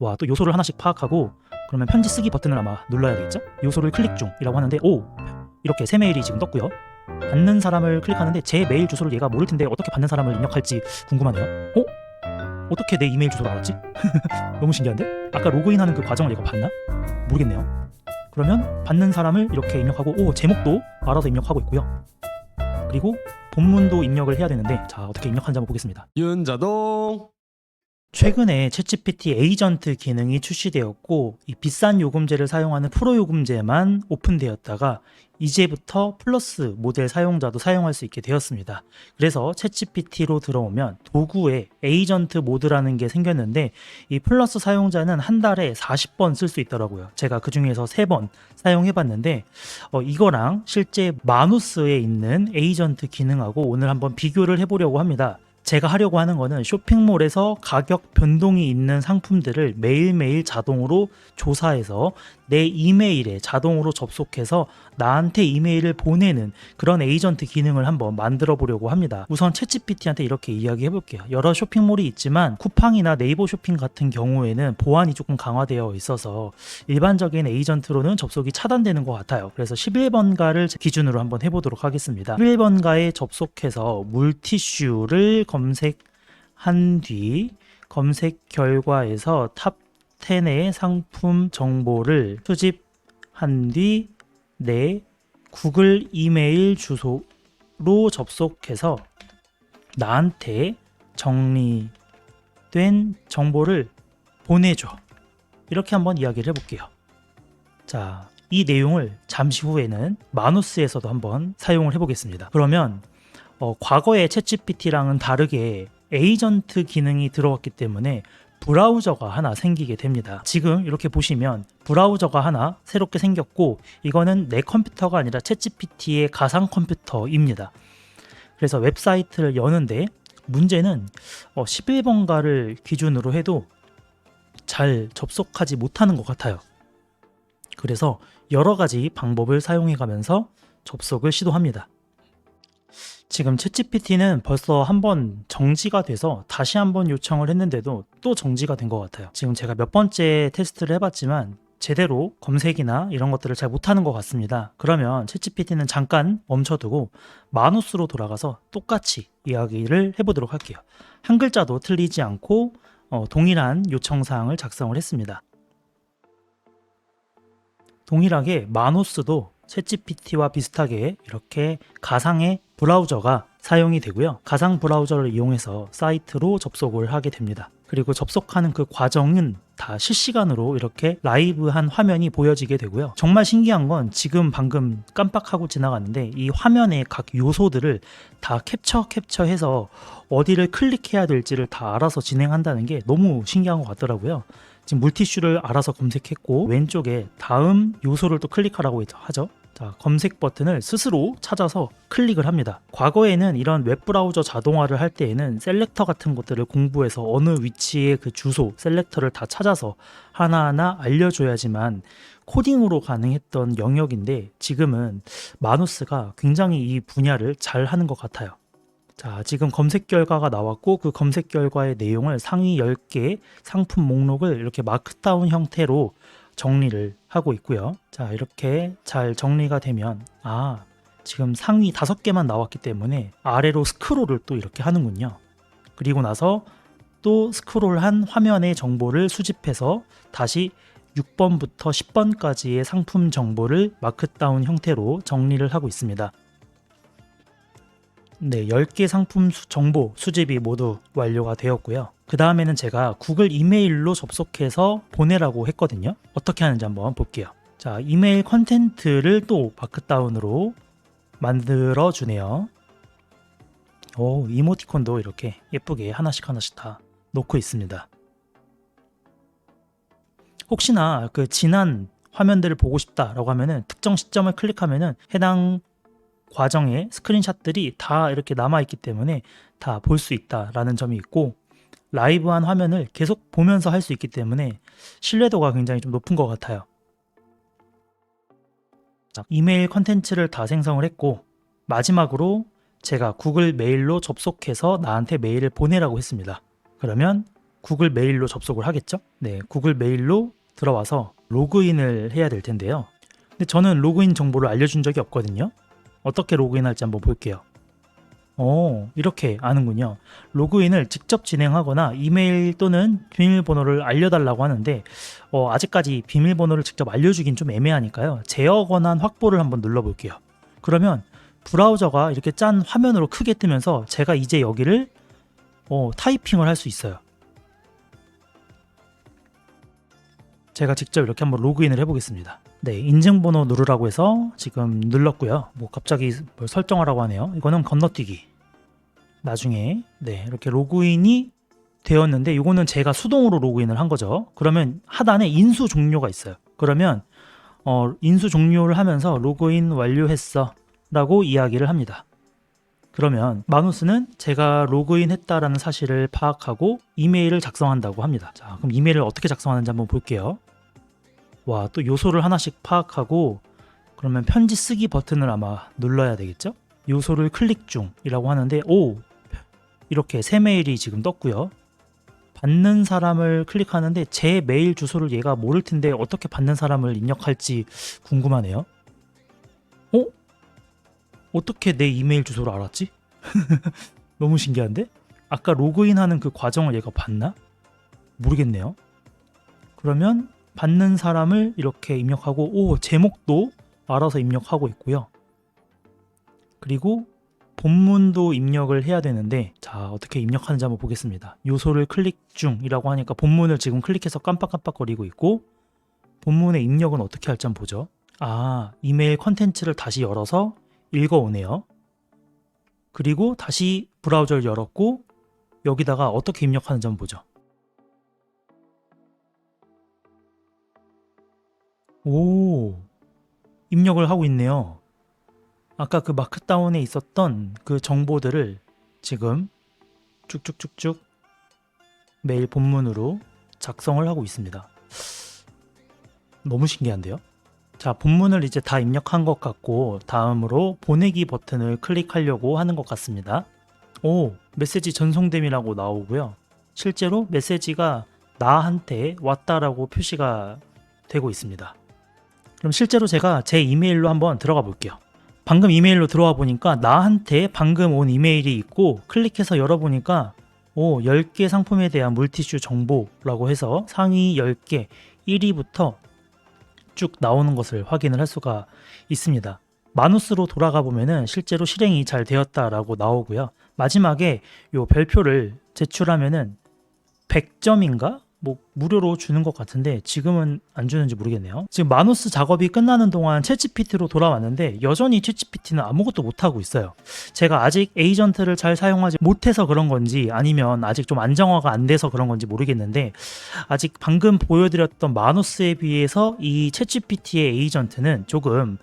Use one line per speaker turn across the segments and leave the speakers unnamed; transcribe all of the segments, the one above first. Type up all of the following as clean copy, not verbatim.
와, 또 요소를 하나씩 파악하고 그러면 편지 쓰기 버튼을 아마 눌러야 되겠죠? 요소를 클릭 중이라고 하는데 오! 이렇게 새 메일이 지금 떴고요. 받는 사람을 클릭하는데 제 메일 주소를 얘가 모를 텐데 어떻게 받는 사람을 입력할지 궁금하네요. 어떻게 내 이메일 주소를 알았지? 너무 신기한데? 아까 로그인하는 그 과정을 얘가 봤나? 모르겠네요. 그러면 받는 사람을 이렇게 입력하고 제목도 알아서 입력하고 있고요. 그리고 본문도 입력을 해야 되는데 자, 어떻게 입력하는지 한번 보겠습니다.
윤자동.
최근에 챗GPT 에이전트 기능이 출시되었고 이 비싼 요금제를 사용하는 프로 요금제만 오픈되었다가 이제부터 플러스 모델 사용자도 사용할 수 있게 되었습니다. 그래서 챗GPT로 들어오면 도구에 에이전트 모드라는 게 생겼는데 이 플러스 사용자는 한 달에 40번 쓸 수 있더라고요. 제가 그 중에서 3번 사용해봤는데 이거랑 실제 마누스에 있는 에이전트 기능하고 오늘 한번 비교를 해보려고 합니다. 제가 하려고 하는 거는 쇼핑몰에서 가격 변동이 있는 상품들을 매일매일 자동으로 조사해서 내 이메일에 자동으로 접속해서 나한테 이메일을 보내는 그런 에이전트 기능을 한번 만들어 보려고 합니다. 우선 챗GPT한테 이렇게 이야기해 볼게요. 여러 쇼핑몰이 있지만 쿠팡이나 네이버 쇼핑 같은 경우에는 보안이 조금 강화되어 있어서 일반적인 에이전트로는 접속이 차단되는 것 같아요. 그래서 11번가를 기준으로 한번 해보도록 하겠습니다. 11번가에 접속해서 물티슈를 검색한 뒤 검색 결과에서 탑 10의 상품 정보를 수집한 뒤 내 구글 이메일 주소로 접속해서 나한테 정리된 정보를 보내줘. 이렇게 한번 이야기를 해볼게요. 자, 이 내용을 잠시 후에는 마누스에서도 한번 사용을 해보겠습니다. 그러면 과거의 챗GPT랑은 다르게 에이전트 기능이 들어왔기 때문에 브라우저가 하나 생기게 됩니다. 지금 이렇게 보시면 브라우저가 하나 새롭게 생겼고 이거는 내 컴퓨터가 아니라 챗GPT의 가상 컴퓨터입니다. 그래서 웹사이트를 여는데 문제는 11번가를 기준으로 해도 잘 접속하지 못하는 것 같아요. 그래서 여러 가지 방법을 사용해 가면서 접속을 시도합니다. 지금 챗GPT는 벌써 한번 정지가 돼서 다시 한번 요청을 했는데도 또 정지가 된 것 같아요. 지금 제가 몇 번째 테스트를 해봤지만 제대로 검색이나 이런 것들을 잘 못하는 것 같습니다. 그러면 챗GPT는 잠깐 멈춰두고 마누스로 돌아가서 똑같이 이야기를 해보도록 할게요. 한 글자도 틀리지 않고 동일한 요청사항을 작성을 했습니다. 동일하게 마누스도 챗GPT와 비슷하게 이렇게 가상의 브라우저가 사용이 되고요. 가상 브라우저를 이용해서 사이트로 접속을 하게 됩니다. 그리고 접속하는 그 과정은 다 실시간으로 이렇게 라이브한 화면이 보여지게 되고요. 정말 신기한 건 지금 방금 깜빡하고 지나갔는데 이 화면의 각 요소들을 다 캡처해서 어디를 클릭해야 될지를 다 알아서 진행한다는 게 너무 신기한 것 같더라고요. 지금 물티슈를 알아서 검색했고 왼쪽에 다음 요소를 또 클릭하라고 하죠. 자, 검색 버튼을 스스로 찾아서 클릭을 합니다. 과거에는 이런 웹브라우저 자동화를 할 때에는 셀렉터 같은 것들을 공부해서 어느 위치에 그 주소, 셀렉터를 다 찾아서 하나하나 알려줘야지만 코딩으로 가능했던 영역인데 지금은 마누스가 굉장히 이 분야를 잘 하는 것 같아요. 자, 지금 검색 결과가 나왔고 그 검색 결과의 내용을 상위 10개 상품 목록을 이렇게 마크다운 형태로 정리를 하고 있고요. 자, 이렇게 잘 정리가 되면 지금 상위 5개만 나왔기 때문에 아래로 스크롤을 또 이렇게 하는군요. 그리고 나서 또 스크롤한 화면의 정보를 수집해서 다시 6번부터 10번까지의 상품 정보를 마크다운 형태로 정리를 하고 있습니다. 네, 10개 상품 정보 수집이 모두 완료가 되었고요. 그 다음에는 제가 구글 이메일로 접속해서 보내라고 했거든요. 어떻게 하는지 한번 볼게요. 자, 이메일 컨텐트를 또 마크다운으로 만들어 주네요. 이모티콘도 이렇게 예쁘게 하나씩 다 놓고 있습니다. 혹시나 그 지난 화면들을 보고 싶다라고 하면은 특정 시점을 클릭하면은 해당 과정의 스크린샷들이 다 이렇게 남아있기 때문에 다 볼 수 있다라는 점이 있고 라이브한 화면을 계속 보면서 할 수 있기 때문에 신뢰도가 굉장히 좀 높은 것 같아요. 이메일 컨텐츠를 다 생성을 했고 마지막으로 제가 구글 메일로 접속해서 나한테 메일을 보내라고 했습니다. 그러면 구글 메일로 접속을 하겠죠? 네, 구글 메일로 들어와서 로그인을 해야 될 텐데요. 근데 저는 로그인 정보를 알려준 적이 없거든요. 어떻게 로그인할지 한번 볼게요. 이렇게 아는군요. 로그인을 직접 진행하거나 이메일 또는 비밀번호를 알려달라고 하는데 아직까지 비밀번호를 직접 알려주긴 좀 애매하니까요. 제어 권한 확보를 한번 눌러볼게요. 그러면 브라우저가 이렇게 짠 화면으로 크게 뜨면서 제가 이제 여기를 타이핑을 할 수 있어요. 제가 직접 이렇게 한번 로그인을 해보겠습니다. 네, 인증번호 누르라고 해서 지금 눌렀고요. 갑자기 뭘 설정하라고 하네요. 이거는 건너뛰기. 나중에 네, 이렇게 로그인이 되었는데 이거는 제가 수동으로 로그인을 한 거죠. 그러면 하단에 인수 종료가 있어요. 그러면 인수 종료를 하면서 로그인 완료했어 라고 이야기를 합니다. 그러면 마누스는 제가 로그인했다라는 사실을 파악하고 이메일을 작성한다고 합니다. 자, 그럼 이메일을 어떻게 작성하는지 한번 볼게요. 와, 또 요소를 하나씩 파악하고 그러면 편지 쓰기 버튼을 아마 눌러야 되겠죠? 요소를 클릭 중이라고 하는데 이렇게 새 메일이 지금 떴고요. 받는 사람을 클릭하는데 제 메일 주소를 얘가 모를 텐데 어떻게 받는 사람을 입력할지 궁금하네요. 어떻게 내 이메일 주소를 알았지? 너무 신기한데? 아까 로그인하는 그 과정을 얘가 봤나? 모르겠네요. 그러면 받는 사람을 이렇게 입력하고 제목도 알아서 입력하고 있고요. 그리고 본문도 입력을 해야 되는데 자, 어떻게 입력하는지 한번 보겠습니다. 요소를 클릭 중이라고 하니까 본문을 지금 클릭해서 깜빡깜빡거리고 있고 본문의 입력은 어떻게 할지 한번 보죠. 이메일 컨텐츠를 다시 열어서 읽어오네요. 그리고 다시 브라우저를 열었고 여기다가 어떻게 입력하는지 한번 보죠. 입력을 하고 있네요. 아까 그 마크다운에 있었던 그 정보들을 지금 쭉쭉쭉쭉 메일 본문으로 작성을 하고 있습니다. 너무 신기한데요? 자, 본문을 이제 다 입력한 것 같고 다음으로 보내기 버튼을 클릭하려고 하는 것 같습니다. 메시지 전송됨이라고 나오고요. 실제로 메시지가 나한테 왔다라고 표시가 되고 있습니다. 그럼 실제로 제가 제 이메일로 한번 들어가 볼게요. 방금 이메일로 들어와 보니까 나한테 방금 온 이메일이 있고 클릭해서 열어보니까 10개 상품에 대한 물티슈 정보라고 해서 상위 10개 1위부터 쭉 나오는 것을 확인을 할 수가 있습니다. 마누스로 돌아가 보면은 실제로 실행이 잘 되었다라고 나오고요. 마지막에 요 별표를 제출하면은 100점인가? 무료로 주는 것 같은데 지금은 안 주는지 모르겠네요. 지금 마누스 작업이 끝나는 동안 챗GPT로 돌아왔는데 여전히 챗GPT는 아무것도 못하고 있어요. 제가 아직 에이전트를 잘 사용하지 못해서 그런 건지 아니면 아직 좀 안정화가 안 돼서 그런 건지 모르겠는데 아직 방금 보여드렸던 마누스에 비해서 이 챗GPT의 에이전트는 조금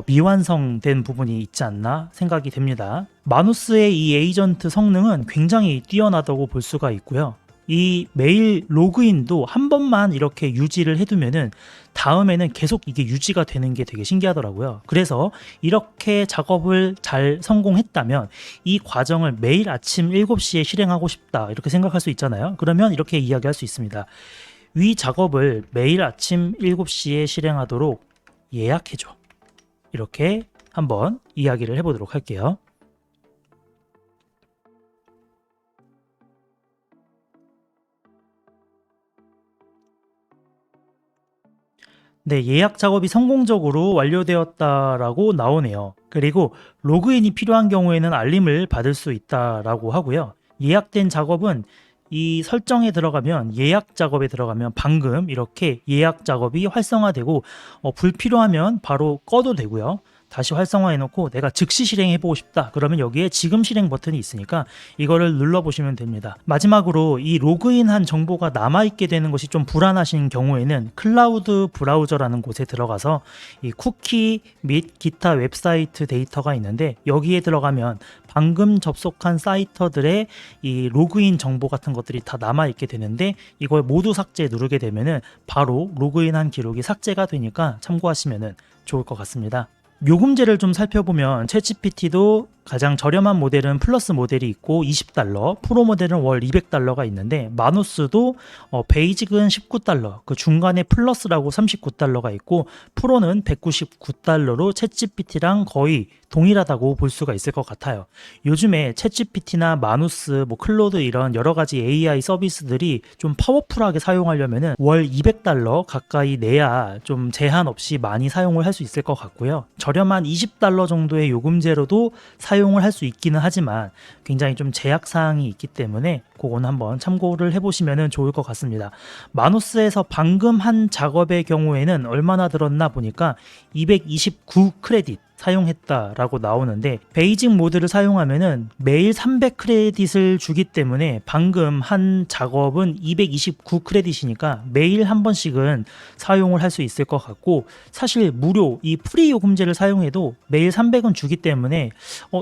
미완성된 부분이 있지 않나 생각이 됩니다. 마누스의 이 에이전트 성능은 굉장히 뛰어나다고 볼 수가 있고요. 이 메일 로그인도 한 번만 이렇게 유지를 해두면은 다음에는 계속 이게 유지가 되는 게 되게 신기하더라고요. 그래서 이렇게 작업을 잘 성공했다면 이 과정을 매일 아침 7시에 실행하고 싶다 이렇게 생각할 수 있잖아요. 그러면 이렇게 이야기할 수 있습니다. 위 작업을 매일 아침 7시에 실행하도록 예약해줘. 이렇게 한번 이야기를 해보도록 할게요. 네, 예약 작업이 성공적으로 완료되었다라고 나오네요. 그리고 로그인이 필요한 경우에는 알림을 받을 수 있다라고 하고요. 예약된 작업은 이 설정에 들어가면 예약 작업에 들어가면 방금 이렇게 예약 작업이 활성화되고 불필요하면 바로 꺼도 되고요. 다시 활성화해 놓고 내가 즉시 실행해 보고 싶다 그러면 여기에 지금 실행 버튼이 있으니까 이거를 눌러 보시면 됩니다. 마지막으로 이 로그인한 정보가 남아있게 되는 것이 좀 불안하신 경우에는 클라우드 브라우저라는 곳에 들어가서 이 쿠키 및 기타 웹사이트 데이터가 있는데 여기에 들어가면 방금 접속한 사이터들의 이 로그인 정보 같은 것들이 다 남아있게 되는데 이걸 모두 삭제 누르게 되면은 바로 로그인한 기록이 삭제가 되니까 참고하시면 좋을 것 같습니다. 요금제를 좀 살펴보면 챗GPT도 가장 저렴한 모델은 플러스 모델이 있고 $20, 프로 모델은 월 $200가 있는데 마누스도 베이직은 $19, 그 중간에 플러스라고 $39가 있고 프로는 $199로 챗GPT랑 거의 동일하다고 볼 수가 있을 것 같아요. 요즘에 챗GPT나 마누스, 클로드 이런 여러 가지 AI 서비스들이 좀 파워풀하게 사용하려면은 월 $200 가까이 내야 좀 제한 없이 많이 사용을 할 수 있을 것 같고요. 저렴한 $20 정도의 요금제로도 사용을 할 수 있기는 하지만 굉장히 좀 제약 사항이 있기 때문에 그건 한번 참고를 해보시면 좋을 것 같습니다. 마누스에서 방금 한 작업의 경우에는 얼마나 들었나 보니까 229 크레딧 사용했다라고 나오는데 베이직 모드를 사용하면은 매일 300 크레딧을 주기 때문에 방금 한 작업은 229 크레딧이니까 매일 한 번씩은 사용을 할 수 있을 것 같고 사실 무료 이 프리 요금제를 사용해도 매일 300은 주기 때문에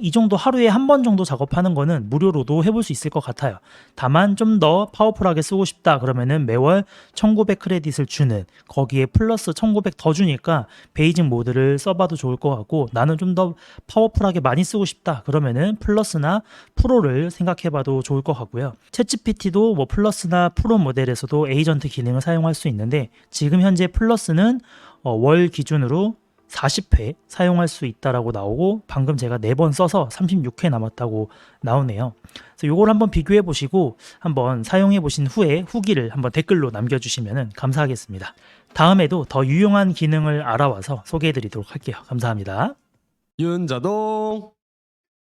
이 정도 하루에 한 번 정도 작업하는 거는 무료로도 해볼 수 있을 것 같아요. 다만 좀 더 파워풀하게 쓰고 싶다 그러면은 매월 1900 크레딧을 주는 거기에 플러스 1900 더 주니까 베이직 모드를 써봐도 좋을 것 같고 나는 좀 더 파워풀하게 많이 쓰고 싶다 그러면은 플러스나 프로를 생각해봐도 좋을 것 같고요. 챗GPT도 플러스나 프로 모델에서도 에이전트 기능을 사용할 수 있는데 지금 현재 플러스는 월 기준으로 40회 사용할 수 있다라고 나오고 방금 제가 4번 써서 36회 남았다고 나오네요. 그래서 요걸 한번 비교해 보시고 한번 사용해 보신 후에 후기를 한번 댓글로 남겨주시면 감사하겠습니다. 다음에도 더 유용한 기능을 알아와서 소개해 드리도록 할게요. 감사합니다.
윤자동